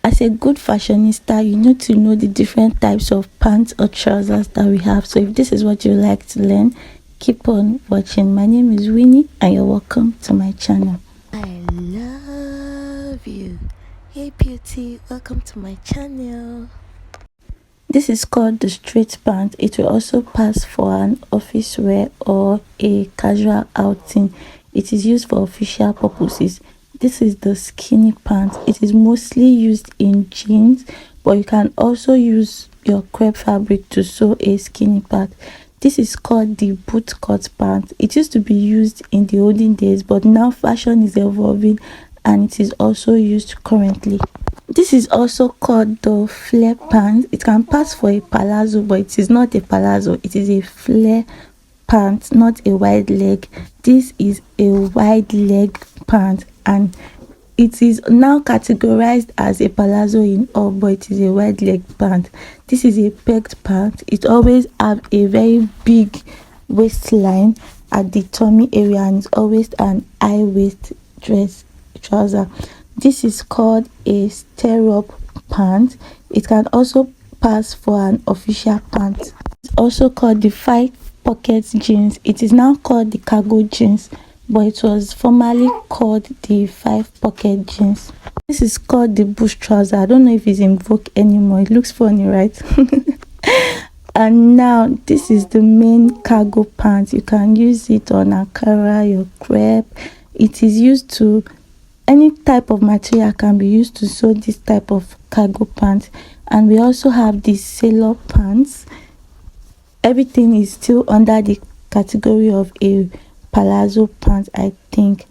As a good fashionista, you need to know the different types of pants or trousers that we have. So if this is what you like to learn, keep on watching. My name is Winnie and you're welcome to my channel. I love you. Hey beauty, welcome to my channel. This is called the straight pant. It will also pass for an office wear or a casual outing. It is used for official purposes. This is the skinny pant. It is mostly used in jeans, but you can also use your crepe fabric to sew a skinny pant. This is called the boot cut pant. It used to be used in the olden days, but now fashion is evolving and it is also used currently. This is also called the flare pant. It can pass for a palazzo, but it is not a palazzo. It is a flare pant, not a wide leg. This is a wide leg pant and it is now categorized as a palazzo in all, but it is a wide leg pant. This is a pegged pant. It always have a very big waistline at the tummy area and it's always an high waist dress trouser. This is called a stirrup pant. It can also pass for an official pant. It's also called the 5-pocket jeans. It is now called the cargo jeans, but it was formerly called the 5-pocket jeans. This is called the bush trouser. I don't know if it's in vogue anymore. It looks funny, right? And now this is the main cargo pants. You can use it on Ankara, your crepe. It is used to any type of material can be used to sew this type of cargo pants. And we also have the sailor pants. Everything is still under the category of a palazzo pant, I think.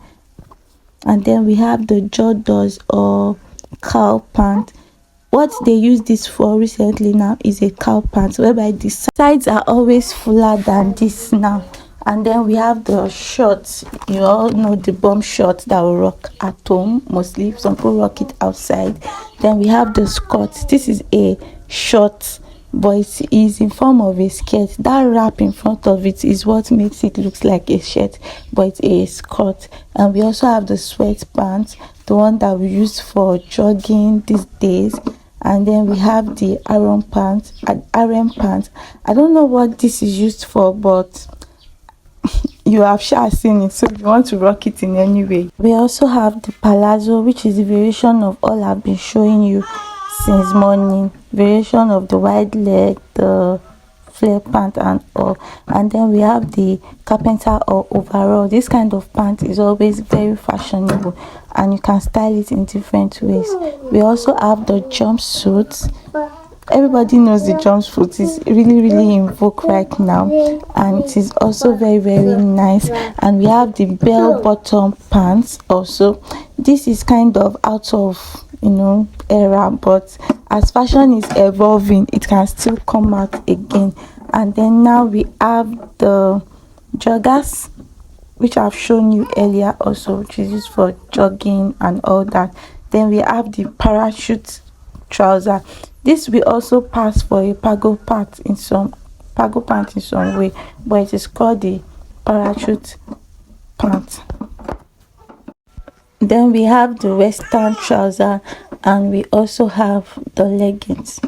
And then we have the jordans or cow pant. What they use this for recently now is a cow pant, whereby the sides are always fuller than this now. And then we have the shorts. You all know the bomb shorts that we rock at home mostly. Some people rock it outside. Then we have the skirts. This is a short, but it is in form of a skirt. That wrap in front of it is what makes it look like a shirt, but it's a skirt. And we also have the sweatpants, the one that we use for jogging these days. And then we have the iron pants. I don't know what this is used for, but you have seen it, so if you want to rock it in any way. We also have the palazzo, which is the variation of all I've been showing you since morning. Variation of the wide leg, the flare pant and all. And then we have the carpenter or overall. This kind of pant is always very fashionable and you can style it in different ways. We also have the jumpsuits. Everybody knows the jumpsuit is really in vogue right now, and it is also very nice. And we have the bell bottom pants also. This is kind of out of era, but as fashion is evolving, it can still come out again. And then now we have the joggers, which I've shown you earlier also, which is used for jogging and all that. Then we have the parachute trouser. This will also pass for a cargo pant in some way, but it is called the parachute pant. Then we have the western trouser and we also have the leggings.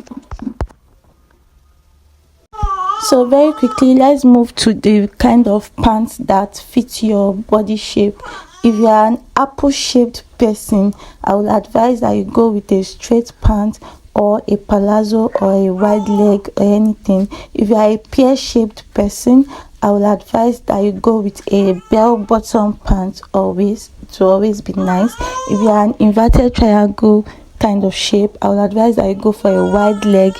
So very quickly, let's move to the kind of pants that fit your body shape. If you are an apple shaped person, I would advise that you go with a straight pant or a palazzo or a wide leg or anything. If you are a pear shaped person, I will advise that you go with a bell bottom pant always, to always be nice. If you are an inverted triangle kind of shape, I will advise that you go for a wide leg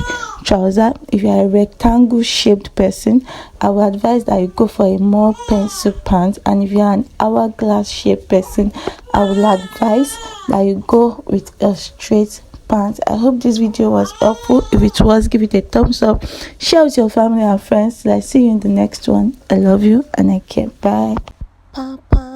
trouser. If you are a rectangle shaped person, I will advise that you go for a more pencil pant. And if you are an hourglass shaped person, I will advise that you go with a straight pants. I hope this video was helpful. If it was, give it a thumbs up, share with your family and friends. Till I see you in the next one. I love you and I care. Bye. Papa.